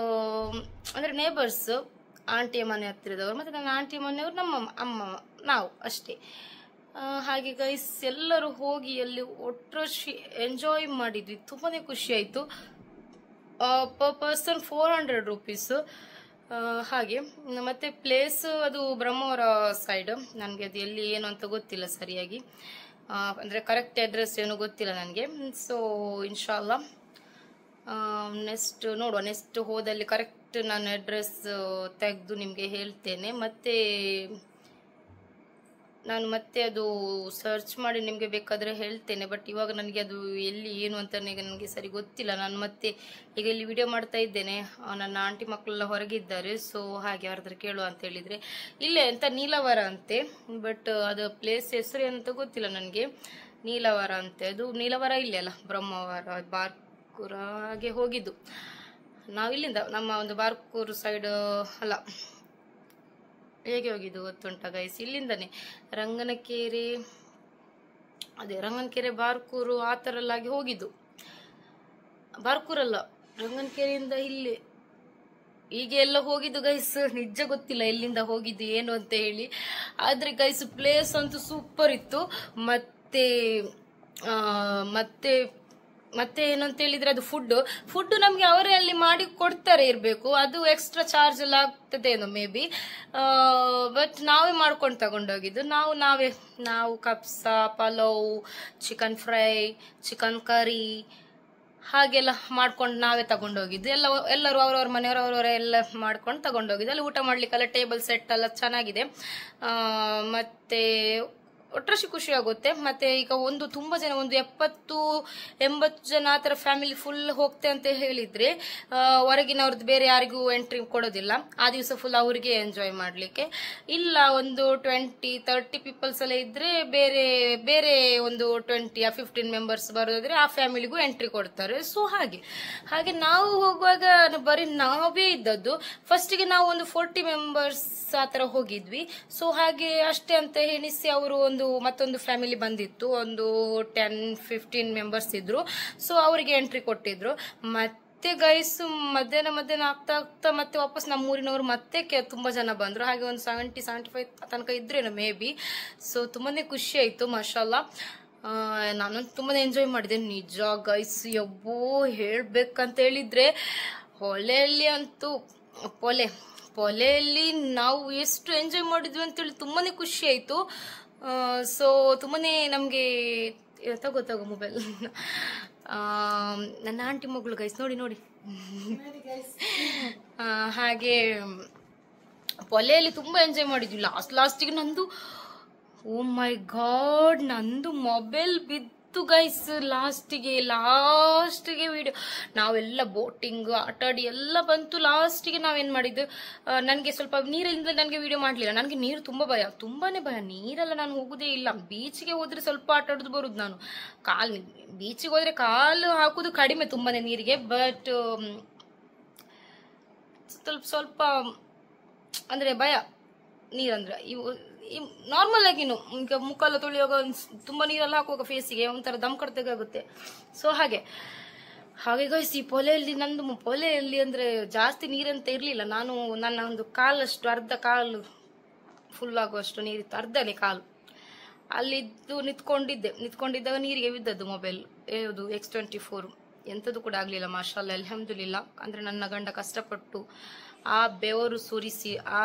ಅಂದ್ರೆ ನೇಬರ್ಸ್, ಆಂಟಿಯ ಮನೆ ಹತ್ತಿರದವರು, ಮತ್ತೆ ನನ್ನ ಆಂಟಿ ಮನೆಯವರು, ನಮ್ಮ ಅಮ್ಮ, ನಾವು ಅಷ್ಟೇ. ಹಾಗೆ ಗೈಸ್ ಎಲ್ಲರೂ ಹೋಗಿ ಅಲ್ಲಿ ಒಟ್ಟೊಸಿ ಎಂಜಾಯ್ ಮಾಡಿದ್ವಿ. ತುಂಬಾನೇ ಖುಷಿ ಆಯ್ತು. Per person 400 rupees. ಹಾಗೆ ಮತ್ತೆ ಪ್ಲೇಸ್ ಅದು ಬ್ರಹ್ಮವರ ಸೈಡ್. ನನಗೆ ಅದು ಎಲ್ಲಿ ಏನು ಅಂತ ಗೊತ್ತಿಲ್ಲ ಸರಿಯಾಗಿ, ಅಂದ್ರೆ ಕರೆಕ್ಟ್ ಅಡ್ರೆಸ್ ಏನು ಗೊತ್ತಿಲ್ಲ ನನಗೆ. ಸೊ ಇನ್ಶಾಲ್ಲಾ ನೆಕ್ಸ್ಟ್ ನೋಡುವ, ನೆಕ್ಸ್ಟ್ ಹೋದಲ್ಲಿ ಕರೆಕ್ಟ್ ನಾನು ಅಡ್ರೆಸ್ ತೆಗೆದು ನಿಮಗೆ ಹೇಳ್ತೇನೆ. ನಾನು ಮತ್ತೆ ಅದು ಸರ್ಚ್ ಮಾಡಿ ನಿಮಗೆ ಬೇಕಾದರೆ ಹೇಳ್ತೇನೆ. ಬಟ್ ಇವಾಗ ನನಗೆ ಅದು ಎಲ್ಲಿ ಏನು ಅಂತ ನನಗೆ ಸರಿ ಗೊತ್ತಿಲ್ಲ. ನಾನು ಮತ್ತೆ ಈಗ ಇಲ್ಲಿ ವಿಡಿಯೋ ಮಾಡ್ತಾ ಇದ್ದೇನೆ, ನನ್ನ ಆಂಟಿ ಮಕ್ಕಳೆಲ್ಲ ಹೊರಗಿದ್ದಾರೆ. ಸೊ ಹಾಗೆ ಅವ್ರ ಹತ್ರ ಕೇಳುವ ಅಂತ ಹೇಳಿದರೆ ಇಲ್ಲೇ ಅಂತ ನೀಲವರ ಅಂತೆ, ಬಟ್ ಅದು ಪ್ಲೇಸ್ ಹೆಸರು ಅಂತ ಗೊತ್ತಿಲ್ಲ ನನಗೆ. ನೀಲವರ ಅಂತೆ, ಅದು ನೀಲವರ ಇಲ್ಲೇ ಅಲ್ಲ, ಬ್ರಹ್ಮವರ, ಬಾರ್ಕೂರ ಹಾಗೆ ಹೋಗಿದ್ದು ನಾವು. ಇಲ್ಲಿಂದ ನಮ್ಮ ಒಂದು ಬಾರ್ಕೂರು ಸೈಡ್ ಅಲ್ಲ, ಹೇಗೆ ಹೋಗಿದ್ದು ಗೊತ್ತುಂಟ ಗೈಸ್, ಇಲ್ಲಿಂದನೇ ರಂಗನಕೆರೆ, ಅದೇ ರಂಗನಕೆರೆ ಬಾರ್ಕೂರು ಆ ಥರ ಎಲ್ಲಾಗಿ ಹೋಗಿದ್ದು. ಬಾರ್ಕೂರಲ್ಲ, ರಂಗನಕೆರೆಯಿಂದ ಇಲ್ಲಿ ಹೀಗೆ ಎಲ್ಲ ಹೋಗಿದ್ದು ಗೈಸ್. ನಿಜ ಗೊತ್ತಿಲ್ಲ ಎಲ್ಲಿಂದ ಹೋಗಿದ್ದು ಏನು ಅಂತ ಹೇಳಿ. ಆದ್ರೆ ಗೈಸ್ ಪ್ಲೇಸ್ ಅಂತೂ ಸೂಪರ್ ಇತ್ತು. ಮತ್ತೆ ಏನಂತ ಹೇಳಿದ್ರೆ ಅದು ಫುಡ್ ನಮ್ಗೆ ಅವರೇ ಅಲ್ಲಿ ಮಾಡಿ ಕೊಡ್ತಾರೆ ಇರ್ಬೇಕು, ಅದು ಎಕ್ಸ್ಟ್ರಾ ಚಾರ್ಜ್ ಎಲ್ಲ ಆಗ್ತದೇನೋ ಮೇ ಬಿ. ಬಟ್ ನಾವೇ ಮಾಡ್ಕೊಂಡು ತಗೊಂಡೋಗಿದ್ದು. ನಾವು ಕಪ್ಸಾ, pulao, chicken fry, chicken curry ಹಾಗೆಲ್ಲ ಮಾಡ್ಕೊಂಡು ನಾವೇ ತಗೊಂಡೋಗಿದ್ದು. ಎಲ್ಲರೂ ಅವ್ರವ್ರ ಮನೆಯವರವರವರೇ ಎಲ್ಲ ಮಾಡ್ಕೊಂಡು ತಗೊಂಡೋಗಿದ್ದು. ಅಲ್ಲಿ ಊಟ ಮಾಡ್ಲಿಕ್ಕೆಲ್ಲ ಟೇಬಲ್ ಸೆಟ್ ಎಲ್ಲ ಚೆನ್ನಾಗಿದೆ. ಮತ್ತೆ ಒಟ್ಟರಷ್ಟು ಖುಷಿ ಆಗುತ್ತೆ. ಮತ್ತೆ ಈಗ ತುಂಬಾ ಜನ 70-80 ಜನ ಆ ತರ ಫ್ಯಾಮಿಲಿ ಫುಲ್ ಹೋಗ್ತೆ ಅಂತ ಹೇಳಿದ್ರೆ ಹೊರಗಿನವ್ರದ್ದು ಬೇರೆ ಯಾರಿಗೂ ಎಂಟ್ರಿ ಕೊಡೋದಿಲ್ಲ. ಆ ದಿವಸ ಫುಲ್ ಅವರಿಗೆ ಎಂಜಾಯ್ ಮಾಡ್ಲಿಕ್ಕೆ. ಇಲ್ಲ 20-30 ಪೀಪಲ್ಸ್ ಎಲ್ಲ ಇದ್ರೆ ಬೇರೆ ಬೇರೆ 20-15 ಮೆಂಬರ್ಸ್ ಬರೋದಾದ್ರೆ ಆ ಫ್ಯಾಮಿಲಿಗೂ ಎಂಟ್ರಿ ಕೊಡ್ತಾರೆ. ಸೊ ಹಾಗೆ ನಾವು ಹೋಗುವಾಗ ಬರೀ ನಾವೇ ಇದ್ದದ್ದು. ಫಸ್ಟಿಗೆ ನಾವು 40 ಮೆಂಬರ್ಸ್ ಆ ತರ ಹೋಗಿದ್ವಿ. ಸೊ ಹಾಗೆ ಅಷ್ಟೇ ಅಂತ ಎಣಿಸಿ ಅವರು ಮತ್ತೊಂದು ಫ್ಯಾಮಿಲಿ ಬಂದಿತ್ತು, 10-15 ಮೆಂಬರ್ಸ್ ಇದ್ರು. ಸೊ ಅವರಿಗೆ ಎಂಟ್ರಿ ಕೊಟ್ಟಿದ್ರು. ಮತ್ತೆ ಗೈಸ್ ಮಧ್ಯಾಹ್ನ ಆಗ್ತಾ ಮತ್ತೆ ವಾಪಸ್ ನಮ್ಮ ಊರಿನವರು ಮತ್ತೆ ತುಂಬಾ ಜನ ಬಂದ್ರು. ಹಾಗೆ 70-75 ತನಕ ಇದ್ರೇನು ಮೇ ಬಿ. ಸೊ ತುಂಬಾನೇ ಖುಷಿ ಆಯ್ತು, ಮಾಷಾಲ್ಲಾ. ನಾನು ತುಂಬಾನೇ ಎಂಜಾಯ್ ಮಾಡಿದೆ ನಿಜ ಗೈಸ್. ಯಬ್ಬೋ ಹೇಳ್ಬೇಕಂತ ಹೇಳಿದ್ರೆ ಹೊಳೆಯಲ್ಲಿ ಅಂತೂ ಪೊಲೆಯಲ್ಲಿ ನಾವು ಎಷ್ಟು ಎಂಜಾಯ್ ಮಾಡಿದ್ವಿ ಅಂತೇಳಿ ತುಂಬಾನೇ ಖುಷಿ ಆಯ್ತು. ಸೊ ತುಂಬಾನೇ ನಮ್ಗೆ ತಗೋ ಮೊಬೈಲ್ ನನ್ನ ಆಂಟಿ ಮಗಳು ಗೈಸ್ ನೋಡಿ ಹಾಗೆ ಪೊಲೆಯಲ್ಲಿ ತುಂಬಾ ಎಂಜಾಯ್ ಮಾಡಿದ್ವಿ. ಲಾಸ್ಟಿಗೆ ನಂದು ಓ ಮೈ ಗಾಡ್ ನಂದು ಮೊಬೈಲ್ ಬಿದ್ದು ಗೈಸ್. ಲಾಸ್ಟಿಗೆ ವಿಡಿಯೋ ನಾವೆಲ್ಲ ಬೋಟಿಂಗ್ ಆಟಾಡಿ ಎಲ್ಲ ಬಂತು. ಲಾಸ್ಟಿಗೆ ನಾವೇನ್ ಮಾಡಿದ್ದು, ನನಗೆ ಸ್ವಲ್ಪ ನೀರಿಂದ ನನಗೆ ವಿಡಿಯೋ ಮಾಡ್ಲಿಲ್ಲ. ನನಗೆ ನೀರು ತುಂಬಾನೇ ಭಯ. ನೀರೆಲ್ಲ ನಾನು ಹೋಗುದೇ ಇಲ್ಲ. ಬೀಚ್ಗೆ ಹೋದ್ರೆ ಸ್ವಲ್ಪ ಆಟ ಆಡೋದು ಬರುದು. ನಾನು ಬೀಚಿಗೆ ಹೋದ್ರೆ ಕಾಲು ಹಾಕುದು ಕಡಿಮೆ ತುಂಬಾನೇ ನೀರಿಗೆ. ಬಟ್ ಸ್ವಲ್ಪ ಅಂದ್ರೆ ಭಯ ನೀರಂದ್ರೆ. ನಾರ್ಮಲ್ ಆಗಿನು ಈಗ ಮುಖಲ್ಲ ತೊಳೆಯುವಾಗ ತುಂಬಾ ನೀರೆಲ್ಲ ಹಾಕುವಾಗ ಫೇಸಿಗೆ ಒಂಥರ ದಮ್ ಕಡ್ದಾಗುತ್ತೆ. ಸೊ ಹಾಗೆ ಗೈಸ್ ಈ ಪೊಲೆಯಲ್ಲಿ ಅಂದ್ರೆ ಜಾಸ್ತಿ ನೀರಂತ ಇರ್ಲಿಲ್ಲ. ನನ್ನ ಒಂದು ಕಾಲಷ್ಟು ಅರ್ಧ ಕಾಲು ಫುಲ್ ಆಗುವಷ್ಟು ನೀರಿತ್ತು, ಅರ್ಧನೇ ಕಾಲು. ಅಲ್ಲಿದ್ದು ನಿಂತ್ಕೊಂಡಿದ್ದಾಗ ನೀರಿಗೆ ಬಿದ್ದದ್ದು ಮೊಬೈಲ್. ಯಾವುದು X24. ಎಂಥದ್ದು ಕೂಡ ಆಗ್ಲಿಲ್ಲ, ಮಾಷಾಲ್ಲಾ, ಅಲ್ಹಮ್ದುಲಿಲ್ಲಾ. ಅಂದ್ರೆ ನನ್ನ ಗಂಡ ಕಷ್ಟಪಟ್ಟು ಆ ಬೆವರು ಸುರಿಸಿ ಆ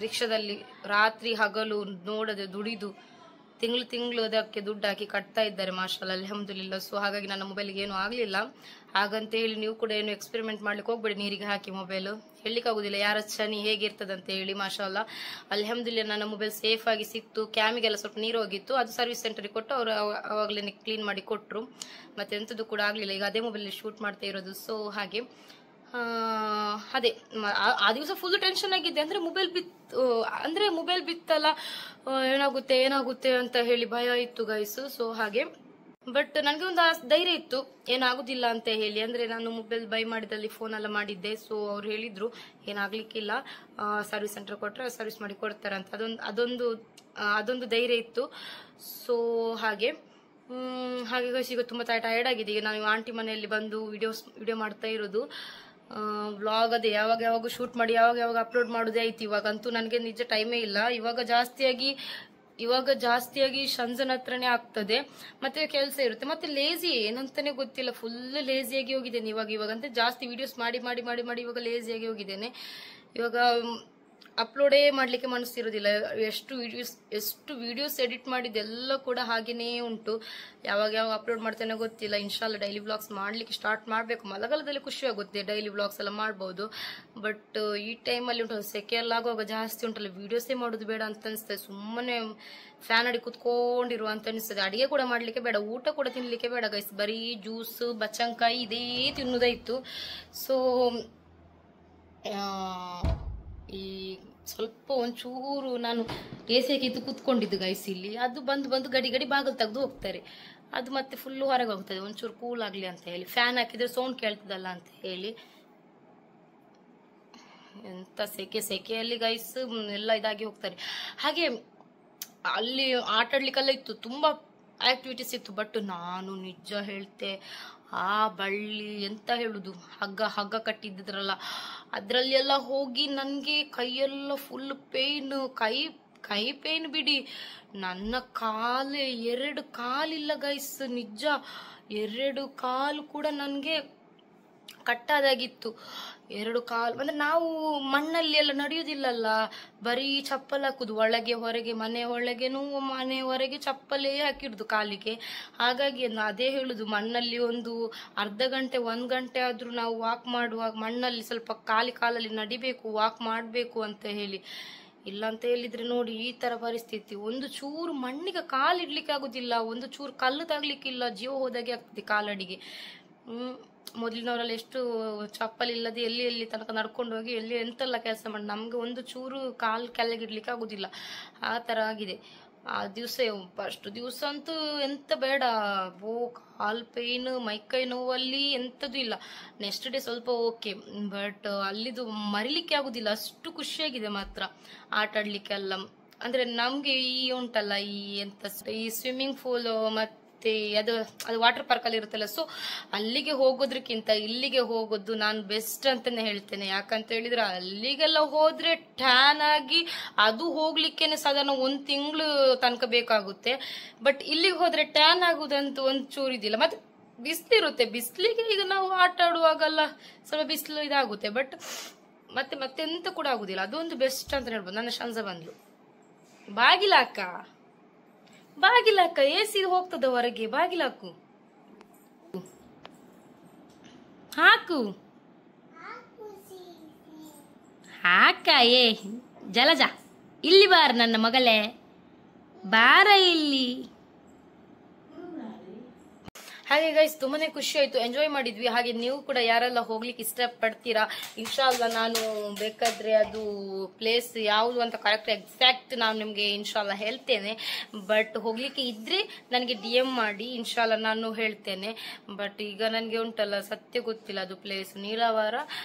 ರಿಕ್ಷಾದಲ್ಲಿ ರಾತ್ರಿ ಹಗಲು ನೋಡದೆ ದುಡಿದು ತಿಂಗಳು ಅದಕ್ಕೆ ದುಡ್ಡು ಹಾಕಿ ಕಟ್ತಾ ಇದ್ದಾರೆ, ಮಾಷಾಲ್ಲಾ, ಅಲ್ಹಮ್ದುಲಿಲ್ಲಾ. ಸೊ ಹಾಗಾಗಿ ನನ್ನ ಮೊಬೈಲ್ಗೆ ಏನು ಆಗ್ಲಿಲ್ಲ. ಹಾಗಂತ ಹೇಳಿ ನೀವು ಕೂಡ ಏನು ಎಕ್ಸ್ಪೆರಿಮೆಂಟ್ ಮಾಡ್ಲಿಕ್ಕೆ ಹೋಗ್ಬೇಡಿ ನೀರಿಗೆ ಹಾಕಿ ಮೊಬೈಲ್. ಹೇಳಲಿಕ್ಕಾಗುದಿಲ್ಲ ಯಾರ ಶನಿ ಹೇಗಿರ್ತದಂತ ಹೇಳಿ. ಮಾಷಾಲ್ಲಾ, ಅಲ್ಹಮ್ದುಲಿಲ್ಲಾ ನನ್ನ ಮೊಬೈಲ್ ಸೇಫ್ ಆಗಿ ಸಿಕ್ತು. ಕ್ಯಾಮಿಗೆಲ್ಲ ಸ್ವಲ್ಪ ನೀರು ಹೋಗಿತ್ತು, ಅದು ಸರ್ವಿಸ್ ಸೆಂಟರ್ಗೆ ಕೊಟ್ಟು ಅವರು ಅವಾಗಲೇ ಕ್ಲೀನ್ ಮಾಡಿ ಕೊಟ್ರು. ಮತ್ತೆ ಎಂಥದ್ದು ಕೂಡ ಆಗ್ಲಿಲ್ಲ. ಈಗ ಅದೇ ಮೊಬೈಲ್ ಶೂಟ್ ಮಾಡ್ತಾ ಇರೋದು. ಸೊ ಹಾಗೆ ಅದೇ ಆ ದಿವಸ ಫುಲ್ ಟೆನ್ಷನ್ ಆಗಿದ್ದೆ. ಅಂದ್ರೆ ಮೊಬೈಲ್ ಬಿತ್ತಲ್ಲ, ಏನಾಗುತ್ತೆ ಅಂತ ಹೇಳಿ ಭಯ ಇತ್ತು ಗೈಸ್. ಸೊ ಹಾಗೆ ಬಟ್ ನನಗೆ ಒಂದು ಧೈರ್ಯ ಇತ್ತು, ಏನಾಗುದಿಲ್ಲ ಅಂತ ಹೇಳಿ. ಅಂದ್ರೆ ನಾನು ಮೊಬೈಲ್ ಬೈ ಮಾಡಿದಲ್ಲಿ ಫೋನ್ ಎಲ್ಲ ಮಾಡಿದ್ದೆ. ಸೊ ಅವ್ರು ಹೇಳಿದ್ರು ಏನಾಗ್ಲಿಕ್ಕಿಲ್ಲ, ಸರ್ವಿಸ್ ಸೆಂಟರ್ ಕೊಟ್ರೆ ಸರ್ವಿಸ್ ಮಾಡಿ ಕೊಡ್ತಾರೆ ಅಂತ. ಅದೊಂದು ಧೈರ್ಯ ಇತ್ತು. ಸೊ ಹಾಗೆ ಗೈಸ್ ಈಗ ತುಂಬಾ ಟಯರ್ಡ್ ಆಗಿದೆ. ಈಗ ನಾನು ಆಂಟಿ ಮನೆಯಲ್ಲಿ ಬಂದು ವಿಡಿಯೋ ಮಾಡ್ತಾ ಇರೋದು. ವ್ಲಾಗ್ ಅದೇ ಯಾವಾಗ ಶೂಟ್ ಮಾಡಿ ಯಾವಾಗ ಅಪ್ಲೋಡ್ ಮಾಡೋದೇ ಆಯ್ತು. ಇವಾಗಂತೂ ನನಗೆ ನಿಜ ಟೈಮೇ ಇಲ್ಲ. ಇವಾಗ ಜಾಸ್ತಿಯಾಗಿ ಶಂಜನ್ ಹತ್ರನೇ ಆಗ್ತದೆ. ಮತ್ತೆ ಕೆಲಸ ಇರುತ್ತೆ. ಮತ್ತೆ ಲೇಜಿ ಏನಂತಾನೆ ಗೊತ್ತಿಲ್ಲ, ಫುಲ್ ಲೇಜಿಯಾಗಿ ಹೋಗಿದ್ದೇನೆ ಇವಾಗಂತ. ಜಾಸ್ತಿ ವಿಡಿಯೋಸ್ ಮಾಡಿ ಇವಾಗ ಲೇಜಿಯಾಗಿ ಹೋಗಿದ್ದೇನೆ. ಇವಾಗ ಅಪ್ಲೋಡೇ ಮಾಡ್ಲಿಕ್ಕೆ ಮನಸ್ಸಿರೋದಿಲ್ಲ. ಎಷ್ಟು ವಿಡಿಯೋಸ್ ಎಡಿಟ್ ಮಾಡಿದ್ದೆಲ್ಲ ಕೂಡ ಹಾಗೇನೇ ಉಂಟು. ಯಾವಾಗ ಅಪ್ಲೋಡ್ ಮಾಡ್ತೇನೆ ಗೊತ್ತಿಲ್ಲ. ಇನ್ಶಾಲ್ಲ ಡೈಲಿ ವ್ಲಾಗ್ಸ್ ಮಾಡ್ಲಿಕ್ಕೆ ಸ್ಟಾರ್ಟ್ ಮಾಡ್ಬೇಕು. ಮಳೆಗಾಲದಲ್ಲಿ ಖುಷಿ ಆಗುತ್ತೆ, ಡೈಲಿ ವ್ಲಾಗ್ಸ್ ಎಲ್ಲ ಮಾಡ್ಬೋದು. ಬಟ್ ಈ ಟೈಮಲ್ಲಿ ಉಂಟು ಸೆಕೆ ಎಲ್ಲ ಆಗುವಾಗ ಜಾಸ್ತಿ ಉಂಟಲ್ಲ, ವಿಡಿಯೋಸೇ ಮಾಡೋದು ಬೇಡ ಅಂತ ಅನಿಸ್ತದೆ. ಸುಮ್ಮನೆ ಫ್ಯಾನ್ ಅಡಿ ಕುತ್ಕೊಂಡಿರುವ ಅಂತ ಅನಿಸ್ತದೆ. ಅಡಿಗೆ ಕೂಡ ಮಾಡ್ಲಿಕ್ಕೆ ಬೇಡ, ಊಟ ಕೂಡ ತಿನ್ಲಿಕ್ಕೆ ಬೇಡ ಗೈಸ್. ಬರೀ ಜ್ಯೂಸ್ ಬಚ್ಚಂಕಾಯಿ ಇದೇ ತಿನ್ನುವುದಾಯ್ತು. ಸೊ ಈ ಸ್ವಲ್ಪ ಒಂಚೂರು ನಾನು ಏಸಿಯಾಗಿ ಇದು ಕೂತ್ಕೊಂಡಿದ್ದು ಗೈಸ್ ಇಲ್ಲಿ. ಅದು ಬಂದು ಗಡಿ ಬಾಗಿಲು ತೆಗೆದು ಹೋಗ್ತಾರೆ. ಅದು ಮತ್ತೆ ಫುಲ್ ಹೊರಗೆ ಹೋಗ್ತದೆ. ಒಂಚೂರು ಕೂಲ್ ಆಗ್ಲಿ ಅಂತ ಹೇಳಿ ಫ್ಯಾನ್ ಹಾಕಿದ್ರೆ ಸೌಂಡ್ ಕೇಳ್ತದಲ್ಲ ಅಂತ ಹೇಳಿ. ಎಂತ ಸೆಕೆಯಲ್ಲಿ ಗೈಸ್ ಎಲ್ಲ ಇದಾಗಿ ಹೋಗ್ತಾರೆ. ಹಾಗೆ ಅಲ್ಲಿ ಆಟ ಆಡ್ಲಿಕ್ಕೆಲ್ಲ ಇತ್ತು, ತುಂಬಾ ಆಕ್ಟಿವಿಟೀಸ್ ಇತ್ತು. ಬಟ್ ನಾನು ನಿಜ ಹೇಳ್ತೆ, ಆ ಬಳ್ಳಿ ಎಂತ ಹೇಳುದು, ಹಗ್ಗ ಕಟ್ಟಿದ್ರಲ್ಲ, ಅದ್ರಲ್ಲಿ ಎಲ್ಲ ಹೋಗಿ ನನ್ಗೆ ಕೈಯೆಲ್ಲ ಫುಲ್ ಪೇನ್. ಕೈ ಪೇನ್ ಬಿಡಿ, ನನ್ನ ಕಾಲೇ 2 ಕಾಲಿಲ್ಲ ಗೈಸ್. ನಿಜ 2 ಕಾಲು ಕೂಡ ನನ್ಗೆ ಕಟ್ಟಾದಾಗಿತ್ತು. 2 ಕಾಲು ಅಂದ್ರೆ ನಾವು ಮಣ್ಣಲ್ಲಿ ಎಲ್ಲ ನಡೆಯುವುದಿಲ್ಲಲ್ಲ, ಬರೀ ಚಪ್ಪಲ್ ಹಾಕುದು. ಒಳಗೆ ಹೊರಗೆ, ಮನೆ ಒಳಗೆನೂ ಮನೆ ಹೊರಗೆ ಚಪ್ಪಲೇ ಹಾಕಿಡುದು ಕಾಲಿಗೆ. ಹಾಗಾಗಿ ಅದೇ ಹೇಳುದು, ಮಣ್ಣಲ್ಲಿ ಒಂದು ಅರ್ಧ ಗಂಟೆ 1 ಗಂಟೆ ಆದ್ರೂ ನಾವು ವಾಕ್ ಮಾಡುವಾಗ ಮಣ್ಣಲ್ಲಿ ಸ್ವಲ್ಪ ಕಾಲಲ್ಲಿ ನಡಿಬೇಕು, ವಾಕ್ ಮಾಡ್ಬೇಕು ಅಂತ ಹೇಳಿ. ಇಲ್ಲ ಅಂತ ಹೇಳಿದ್ರೆ ನೋಡಿ ಈ ತರ ಪರಿಸ್ಥಿತಿ. ಒಂದು ಚೂರು ಮಣ್ಣಿಗೆ ಕಾಲಿಡ್ಲಿಕ್ಕೆ ಆಗುದಿಲ್ಲ, ಒಂದು ಚೂರು ಕಲ್ಲು ತಗ್ಲಿಕ್ಕಿಲ್ಲ, ಜೀವ ಹೋದಾಗೆ ಆಗ್ತದೆ ಕಾಲಡಿಗೆ. ಮೊದಲಿನವರಲ್ಲಿ ಎಷ್ಟು ಚಪ್ಪಲ್ ಇಲ್ಲದೆ ಎಲ್ಲಿ ಎಲ್ಲಿ ತನಕ ನಡ್ಕೊಂಡು ಹೋಗಿ ಎಲ್ಲಿ ಎಂತೆಲ್ಲ ಕೆಲಸ ಮಾಡಿ, ನಮ್ಗೆ ಒಂದು ಚೂರು ಕಾಲ್ ಕೆಳಗಿಡ್ಲಿಕ್ಕೆ ಆಗುದಿಲ್ಲ, ಆ ತರ ಆಗಿದೆ. ಆ ದಿವಸ ಫಸ್ಟ್ ದಿವಸ ಅಂತೂ ಎಂತ ಬೇಡ, ಕಾಲ್ ಪೇನ್ ಮೈಕೈ ನೋವಲ್ಲಿ ಎಂತದ್ದು ಇಲ್ಲ. ನೆಕ್ಸ್ಟ್ ಡೇ ಸ್ವಲ್ಪ ಓಕೆ, ಬಟ್ ಅಲ್ಲಿದು ಮರಿಲಿಕ್ಕೆ ಆಗುದಿಲ್ಲ, ಅಷ್ಟು ಖುಷಿಯಾಗಿದೆ ಮಾತ್ರ ಆಟ ಆಡ್ಲಿಕ್ಕೆಲ್ಲ. ಅಂದ್ರೆ ನಮ್ಗೆ ಈ ಉಂಟಲ್ಲ ಈ ಎಂತ ಈ ಸ್ವಿಮ್ಮಿಂಗ್ ಪೂಲ್ ಮತ್ತೆ ಅದು ವಾಟರ್ ಪಾರ್ಕ್ ಅಲ್ಲಿ ಇರುತ್ತಲ್ಲ, ಸೊ ಅಲ್ಲಿಗೆ ಹೋಗೋದ್ರಕ್ಕಿಂತ ಇಲ್ಲಿಗೆ ಹೋಗೋದು ನಾನು ಬೆಸ್ಟ್ ಅಂತಾನೆ ಹೇಳ್ತೇನೆ. ಯಾಕಂತ ಹೇಳಿದ್ರೆ ಅಲ್ಲಿಗೆಲ್ಲ ಹೋದ್ರೆ ಟ್ಯಾನ್ ಆಗಿ ಅದು ಹೋಗ್ಲಿಕ್ಕೇನೆ ಸಾಧಾರಣ 1 ತಿಂಗಳು ತನಕ ಬೇಕಾಗುತ್ತೆ. ಬಟ್ ಇಲ್ಲಿಗೆ ಹೋದ್ರೆ ಟ್ಯಾನ್ ಆಗುದಂತೂ ಒಂದ್ ಚೂರಿದಿಲ್ಲ. ಮತ್ತೆ ಬಿಸಿಲಿರುತ್ತೆ, ಬಿಸಿಲಿಗೆ ಈಗ ನಾವು ಆಟ ಆಡುವಾಗಲ್ಲ ಸ್ವಲ್ಪ ಬಿಸಿಲು ಇದಾಗುತ್ತೆ, ಬಟ್ ಮತ್ತೆಂತ ಕೂಡ ಆಗುದಿಲ್ಲ. ಅದೊಂದು ಬೆಸ್ಟ್ ಅಂತ ಹೇಳ್ಬೋದು. ನನ್ನ ಶಂಜ ಬಂದ್ಲು, ಬಾಗಿಲಾಕ ಎಸಿ ಹೋಗ್ತದ ಹೊರಗೆ, ಬಾಗಿಲಾಕು ಹಾಕು ಹಾಕ. ಜಲಜ ಇಲ್ಲಿ ಬಾರ ನನ್ನ ಮಗಳೇ, ಬಾರ ಇಲ್ಲಿ. ಹಾಗೆ ಗೈಸ್ ತುಂಬಾನೇ ಖುಷಿ ಆಯ್ತು, ಎಂಜಾಯ್ ಮಾಡಿದ್ವಿ. ಹಾಗೆ ನೀವು ಕೂಡ ಯಾರೆಲ್ಲ ಹೋಗ್ಲಿಕ್ಕೆ ಇಷ್ಟಪಡ್ತೀರಾ, ಇನ್ಶಾಲ್ಲ ನಾನು ಬೇಕಾದ್ರೆ ಅದು ಪ್ಲೇಸ್ ಯಾವುದು ಅಂತ ಕರೆಕ್ಟ್ ಎಕ್ಸಾಕ್ಟ್ ನಾನು ನಿಮ್ಗೆ ಇನ್ಶಾಲ್ಲ ಹೇಳ್ತೇನೆ. ಬಟ್ ಹೋಗ್ಲಿಕ್ಕೆ ಇದ್ರೆ ನನಗೆ DM ಮಾಡಿ, ಇನ್ಶಾಲ್ಲ ನಾನು ಹೇಳ್ತೇನೆ. ಬಟ್ ಈಗ ನನಗೆ ಉಂಟಲ್ಲ ಸತ್ಯ ಗೊತ್ತಿಲ್ಲ ಅದು ಪ್ಲೇಸ್. ನೀಲಾವರ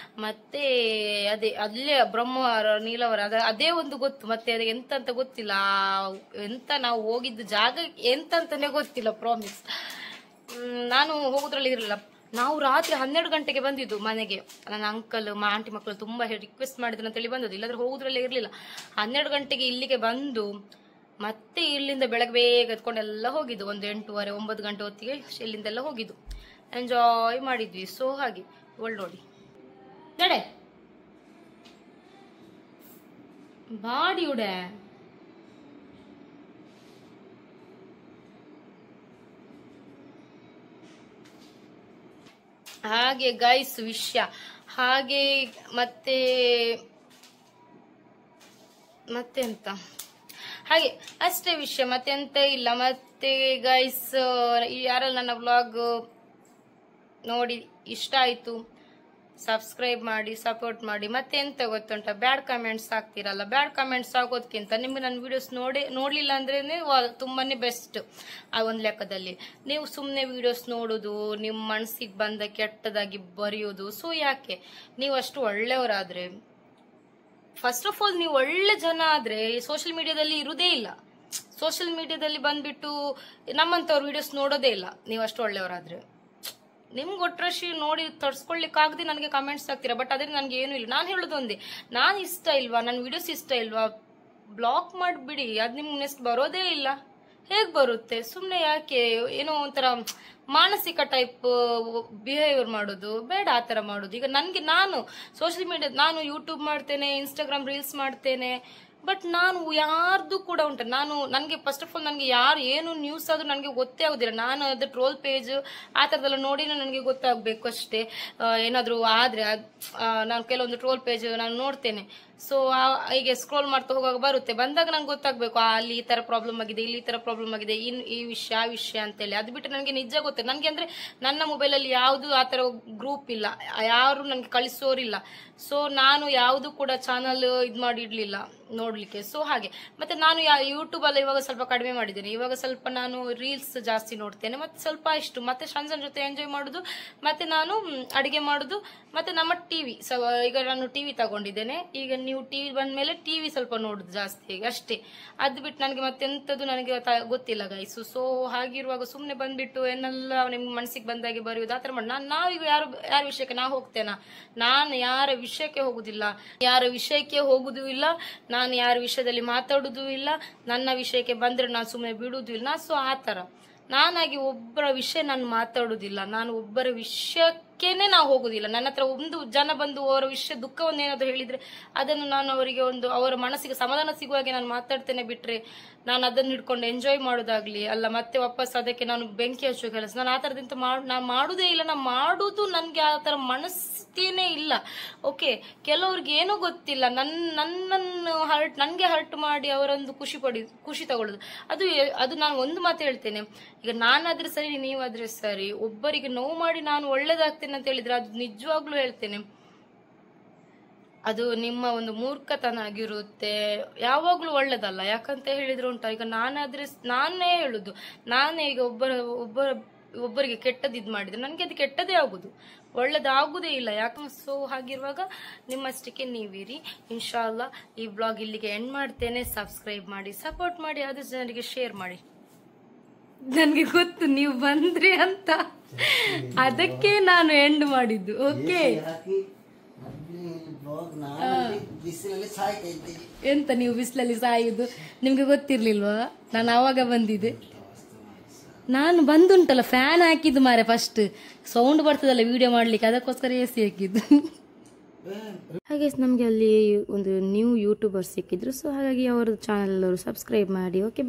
ಮತ್ತೆ ಅಲ್ಲೇ ಬ್ರಹ್ಮವಾರ ನೀಲಾವರ ಅದೇ ಒಂದು ಗೊತ್ತು, ಮತ್ತೆ ಅದೇ ಎಂತ ಅಂತ ಗೊತ್ತಿಲ್ಲ. ಎಂತ ನಾವು ಹೋಗಿದ್ದು ಜಾಗ ಎಂತ ಅಂತಾನೆ ಗೊತ್ತಿಲ್ಲ, ಪ್ರಾಮಿಸ್. ನಾನು ಹೋಗೋದ್ರಲ್ಲಿ ಇರಲಿಲ್ಲ. ನಾವು ರಾತ್ರಿ 12 ಗಂಟೆಗೆ ಬಂದಿದ್ದು ಮನೆಗೆ. ನನ್ನ ಅಂಕಲ್ ಆಂಟಿ ಮಕ್ಕಳು ತುಂಬಾ ರಿಕ್ವೆಸ್ಟ್ ಮಾಡಿದ್ರು ಅಂತೇಳಿ ಬಂದದ್ದು, ಇಲ್ಲಾಂದ್ರೆ ಹೋಗೋದ್ರಲ್ಲೇ ಇರಲಿಲ್ಲ. 12 ಗಂಟೆಗೆ ಇಲ್ಲಿಗೆ ಬಂದು ಮತ್ತೆ ಇಲ್ಲಿಂದ ಬೆಳಗ್ಗೆ ಬೇಗ ಎತ್ಕೊಂಡೆಲ್ಲ ಹೋಗಿದ್ದು. ಒಂದು 8:30 9 ಗಂಟೆ ಹೊತ್ತಿಗೆ ಇಲ್ಲಿಂದೆಲ್ಲ ಹೋಗಿದ್ದು, ಎಂಜಾಯ್ ಮಾಡಿದ್ವಿ. ಸೊ ಹಾಗೆ ನೋಡಿ ನಡೆ ಬಾಡಿ ಉಡೆ. ಹಾಗೆ ಗೈಸ್ ವಿಷಯ ಹಾಗೆ ಮತ್ತೆಂತ ಹಾಗೆ ಅಷ್ಟೇ ವಿಷಯ, ಮತ್ತೆಂತ ಇಲ್ಲ. ಮತ್ತೆ ಗೈಸ್ ಯಾರೆಲ್ಲ ನನ್ನ ವ್ಲಾಗ್ ನೋಡಿ ಇಷ್ಟ ಆಯ್ತು ಸಬ್ಸ್ಕ್ರೈಬ್ ಮಾಡಿ, ಸಪೋರ್ಟ್ ಮಾಡಿ. ಮತ್ತೆ ಎಂತ ಗೊತ್ತುಂಟ, ಬ್ಯಾಡ್ ಕಮೆಂಟ್ಸ್ ಹಾಕ್ತಿರಲ್ಲ, ಬ್ಯಾಡ್ ಕಮೆಂಟ್ಸ್ ಆಗೋದಕ್ಕಿಂತ ನಿಮ್ಗೆ ನನ್ನ ವಿಡಿಯೋಸ್ ನೋಡ್ಲಿಲ್ಲ ಅಂದ್ರೇನೆ ತುಂಬಾನೇ ಬೆಸ್ಟ್. ಆ ಒಂದು ಲೆಕ್ಕದಲ್ಲಿ ನೀವು ಸುಮ್ಮನೆ ವಿಡಿಯೋಸ್ ನೋಡೋದು, ನಿಮ್ಮ ಮನಸ್ಸಿಗೆ ಬಂದ ಕೆಟ್ಟದಾಗಿ ಬರೆಯೋದು. ಸೊ ಯಾಕೆ, ನೀವು ಅಷ್ಟು ಒಳ್ಳೆಯವರಾದ್ರೆ, ಫಸ್ಟ್ ಆಫ್ ಆಲ್ ನೀವು ಒಳ್ಳೆ ಜನ ಆದ್ರೆ ಸೋಷಿಯಲ್ ಮೀಡಿಯಾದಲ್ಲಿ ಇರುವುದೇ ಇಲ್ಲ. ಸೋಷಿಯಲ್ ಮೀಡಿಯಾದಲ್ಲಿ ಬಂದ್ಬಿಟ್ಟು ನಮ್ಮಂತವ್ರ ವಿಡಿಯೋಸ್ ನೋಡೋದೇ ಇಲ್ಲ. ನೀವು ಅಷ್ಟು ಒಳ್ಳೆಯವರಾದ್ರೆ ನಿಮ್ಗೆ ಒಟ್ರಾಶಿ ನೋಡಿ ತಡ್ಸ್ಕೊಳ್ಲಿಕ್ಕಾಗದೆ ನನಗೆ ಕಮೆಂಟ್ಸ್ ಆಗ್ತೀರಾ. ಬಟ್ ಅದೇ ನನಗೆ ಏನು ಇಲ್ಲ. ನಾನು ಹೇಳೋದು ಒಂದೇ, ನಾನು ಇಷ್ಟ ಇಲ್ವಾ, ನನ್ನ ವಿಡಿಯೋಸ್ ಇಷ್ಟ ಇಲ್ವಾ, ಬ್ಲಾಕ್ ಮಾಡಿಬಿಡಿ. ಅದು ನಿಮ್ಗೆ ನೆಕ್ಸ್ಟ್ ಬರೋದೇ ಇಲ್ಲ. ಹೇಗೆ ಬರುತ್ತೆ? ಸುಮ್ಮನೆ ಯಾಕೆ ಏನೋ ಒಂಥರ ಮಾನಸಿಕ ಟೈಪ್ ಬಿಹೇವಿಯರ್ ಮಾಡೋದು ಬೇಡ, ಆ ಥರ ಮಾಡೋದು. ಈಗ ನನಗೆ ನಾನು ಸೋಷಿಯಲ್ ಮೀಡಿಯಾ, ನಾನು ಯೂಟ್ಯೂಬ್ ಮಾಡ್ತೇನೆ, ಇನ್ಸ್ಟಾಗ್ರಾಮ್ ರೀಲ್ಸ್ ಮಾಡ್ತೇನೆ, ಬಟ್ ನಾನು ಯಾರ್ದು ಕೂಡ ಉಂಟು, ನನಗೆ ಫಸ್ಟ್ ಆಫ್ ಆಲ್ ನನಗೆ ಯಾರು ಏನು ನ್ಯೂಸ್ ಆದ್ರೂ ನನಗೆ ಗೊತ್ತೇ ಆಗುದಿಲ್ಲ. ನಾನು ಅದು ಟ್ರೋಲ್ ಪೇಜ್ ಆ ಥರದೆಲ್ಲ ನೋಡಿನೇ ನನಗೆ ಗೊತ್ತಾಗಬೇಕು ಅಷ್ಟೇ. ಏನಾದರೂ ಆದರೆ ನಾನು ಕೆಲವೊಂದು ಟ್ರೋಲ್ ಪೇಜ್ ನಾನು ನೋಡ್ತೇನೆ. ಸೊ ಹೀಗೆ ಸ್ಕ್ರೋಲ್ ಮಾಡ್ತಾ ಹೋಗುವಾಗ ಬರುತ್ತೆ, ಬಂದಾಗ ನಂಗೆ ಗೊತ್ತಾಗಬೇಕು ಅಲ್ಲಿ ಈ ಥರ ಪ್ರಾಬ್ಲಮ್ ಆಗಿದೆ, ಇಲ್ಲಿ ಈ ಥರ ಪ್ರಾಬ್ಲಮ್ ಆಗಿದೆ, ಈ ವಿಷಯ ಆ ವಿಷಯ ಅಂತೇಳಿ. ಅದು ಬಿಟ್ಟು ನನಗೆ ನಿಜ ಗೊತ್ತೆ. ನನಗೆ ಅಂದರೆ ನನ್ನ ಮೊಬೈಲಲ್ಲಿ ಯಾವುದು ಆ ಥರ ಗ್ರೂಪ್ ಇಲ್ಲ, ಯಾರು ನನಗೆ ಕಳಿಸೋರಿಲ್ಲ. ಸೊ ನಾನು ಯಾವುದು ಕೂಡ ಚಾನಲ್ ಇದು ಮಾಡಿ ಇಡಲಿಲ್ಲ ನೋಡಲಿಕ್ಕೆ. ಸೊ ಹಾಗೆ ಮತ್ತೆ ನಾನು ಯೂಟ್ಯೂಬಲ್ಲಿ ಇವಾಗ ಸ್ವಲ್ಪ ಕಡಿಮೆ ಮಾಡಿದ್ದೇನೆ. ಇವಾಗ ಸ್ವಲ್ಪ ನಾನು ರೀಲ್ಸ್ ಜಾಸ್ತಿ ನೋಡ್ತೇನೆ, ಮತ್ತೆ ಸ್ವಲ್ಪ ಇಷ್ಟು ಮತ್ತೆ ಸಂಜೆ ಜೊತೆ ಎಂಜಾಯ್ ಮಾಡೋದು, ಮತ್ತೆ ನಾನು ಅಡಿಗೆ ಮಾಡೋದು, ಮತ್ತೆ ನಮ್ಮ ಟಿವಿ. ಈಗ ನಾನು ಟಿವಿ ತಗೊಂಡಿದ್ದೇನೆ. ಈಗ ನೀವು ಟಿವಿ ಬಂದ್ಮೇಲೆ ಟಿವಿ ಸ್ವಲ್ಪ ನೋಡುದು ಜಾಸ್ತಿ ಅಷ್ಟೇ. ಅದು ಬಿಟ್ಟು ನನಗೆ ಮತ್ತೆಂಥದ್ದು ನನಗೆ ಗೊತ್ತಿಲ್ಲ ಗೈಸು. ಸೊ ಹಾಗಿರುವಾಗ ಸುಮ್ಮನೆ ಬಂದ್ಬಿಟ್ಟು ಏನೆಲ್ಲ ನಿಮ್ಗೆ ಮನಸ್ಸಿಗೆ ಬಂದಾಗೆ ಬರೆಯೋದು ಆ ಥರ ಮಾಡಿ ನಾವೀಗ ಯಾರ ವಿಷಯಕ್ಕೆ ನಾವು ಹೋಗ್ತೇನಾ? ನಾನು ಯಾರ ವಿಷಯಕ್ಕೆ ಹೋಗುದಿಲ್ಲ, ಯಾರ ವಿಷಯಕ್ಕೆ ಹೋಗುದೂ ಇಲ್ಲ, ನಾನು ಯಾರ ವಿಷಯದಲ್ಲಿ ಮಾತಾಡುದೂ ಇಲ್ಲ, ನನ್ನ ವಿಷಯಕ್ಕೆ ಬಂದ್ರೆ ನಾನು ಸುಮ್ಮನೆ ಬಿಡುವುದೂ ಇಲ್ಲ. ಸೊ ಆ ಥರ ನಾನಾಗಿ ಒಬ್ಬರ ವಿಷಯ ನಾನು ಮಾತಾಡುದಿಲ್ಲ, ನಾನು ಒಬ್ಬರ ವಿಷಯಕ್ಕೇನೆ ನಾವು ಹೋಗುದಿಲ್ಲ. ನನ್ನ ಹತ್ರ ಒಂದು ಜನ ಬಂದು ಅವರ ವಿಷಯ ದುಃಖವನ್ನು ಏನಾದ್ರು ಹೇಳಿದ್ರೆ ಅದನ್ನು ನಾನು ಅವರಿಗೆ ಅವರ ಮನಸ್ಸಿಗೆ ಸಮಾಧಾನ ಸಿಗುವಾಗೆ ನಾನು ಮಾತಾಡ್ತೇನೆ. ಬಿಟ್ರೆ ನಾನು ಅದನ್ನು ಹಿಡ್ಕೊಂಡು ಎಂಜಾಯ್ ಮಾಡೋದಾಗ್ಲಿ ಅಲ್ಲ, ಮತ್ತೆ ವಾಪಸ್ ಅದಕ್ಕೆ ನಾನು ಬೆಂಕಿ ಹಚ್ಚೋ ಕೆಲಸ ನಾನು ಆ ಥರದಿಂದ ನಾನು ಮಾಡುದೇ ಇಲ್ಲ. ನಾನು ಮಾಡುದು ನನಗೆ ಆ ಥರ ಮನಸ್ಸೇನೆ ಇಲ್ಲ. ಇಲ್ಲ. ಓಕೆ, ಕೆಲವ್ರಿಗೆ ಏನೂ ಗೊತ್ತಿಲ್ಲ, ನನ್ನನ್ನು ನನಗೆ ಹರ್ಟ್ ಮಾಡಿ ಅವರೊಂದು ಖುಷಿ ತಗೊಳ್ಳೋದು. ಅದು ನಾನು ಒಂದು ಮಾತು ಹೇಳ್ತೇನೆ, ಈಗ ನಾನಾದ್ರೆ ಸರಿ, ನೀವಾದ್ರೆ ಸರಿ, ಒಬ್ಬರಿಗೆ ನೋವು ಮಾಡಿ ನಾನು ಒಳ್ಳೇದಾಗ್ತೇನೆ ಅಂತ ಹೇಳಿದ್ರೆ ಅದು ನಿಜವಾಗ್ಲೂ ಹೇಳ್ತೇನೆ, ಅದು ನಿಮ್ಮ ಒಂದು ಮೂರ್ಖತನ ಆಗಿರುತ್ತೆ, ಯಾವಾಗ್ಲೂ ಒಳ್ಳೇದಲ್ಲ. ಯಾಕಂತ ಹೇಳಿದ್ರೆ ಉಂಟಾ, ಈಗ ನಾನೇ ಹೇಳುದು, ನಾನೇ ಈಗ ಒಬ್ಬರಿಗೆ ಕೆಟ್ಟದ್ದು ಮಾಡಿದ್ರೆ ನನಗೆ ಅದು ಕೆಟ್ಟದೇ ಆಗುದು, ಒಳ್ಳೇದಾಗುದೇ ಇಲ್ಲ. ಯಾಕಂದ್ರೆ ಸೊ ಹಾಗಿರುವಾಗ ನಿಮ್ಮಷ್ಟಕ್ಕೆ ನೀವಿರಿ. ಇನ್ಶಾಲ್ಲಾ ಈ ಬ್ಲಾಗ್ ಇಲ್ಲಿಗೆ ಎಂಡ್ ಮಾಡ್ತೇನೆ. ಸಬ್ಸ್ಕ್ರೈಬ್ ಮಾಡಿ, ಸಪೋರ್ಟ್ ಮಾಡಿ, ಆದಷ್ಟು ಜನರಿಗೆ ಶೇರ್ ಮಾಡಿ. ನನಗೆ ಗೊತ್ತು ನೀವು ಬಂದ್ರಿ ಅಂತ, ಅದಕ್ಕೆ ನಾನು ಎಂಡ್ ಮಾಡಿದ್ದು. ಓಕೆ, ಎಂತ ನೀವು ಬಿಸಿಲಲ್ಲಿ ಸಾಯುದು? ನಿಮ್ಗೆ ಗೊತ್ತಿರ್ಲಿಲ್ವಾ ನಾನು ಆವಾಗ ಬಂದಿದ್ದೆ? ನಾನು ಬಂದುಂಟಲ್ಲ, ಫ್ಯಾನ್ ಹಾಕಿದ್ದು ಮಾರೆ, ಫಸ್ಟ್ ಸೌಂಡ್ ಬರ್ತದಲ್ಲ ವಿಡಿಯೋ ಮಾಡ್ಲಿಕ್ಕೆ, ಅದಕ್ಕೋಸ್ಕರ AC ಹಾಕಿದ್ದು. ಹಾಗೆ ನಮಗೆ ಅಲ್ಲಿ ಒಂದು ನ್ಯೂ ಯೂಟ್ಯೂಬರ್ ಸಿಕ್ಕಿದ್ರು, ಸೊ ಹಾಗಾಗಿ ಅವರ ಚಾನಲ್ ಸಬ್ಸ್ಕ್ರೈಬ್ ಮಾಡಿ. ಓಕೆ, ಬಾಯ್.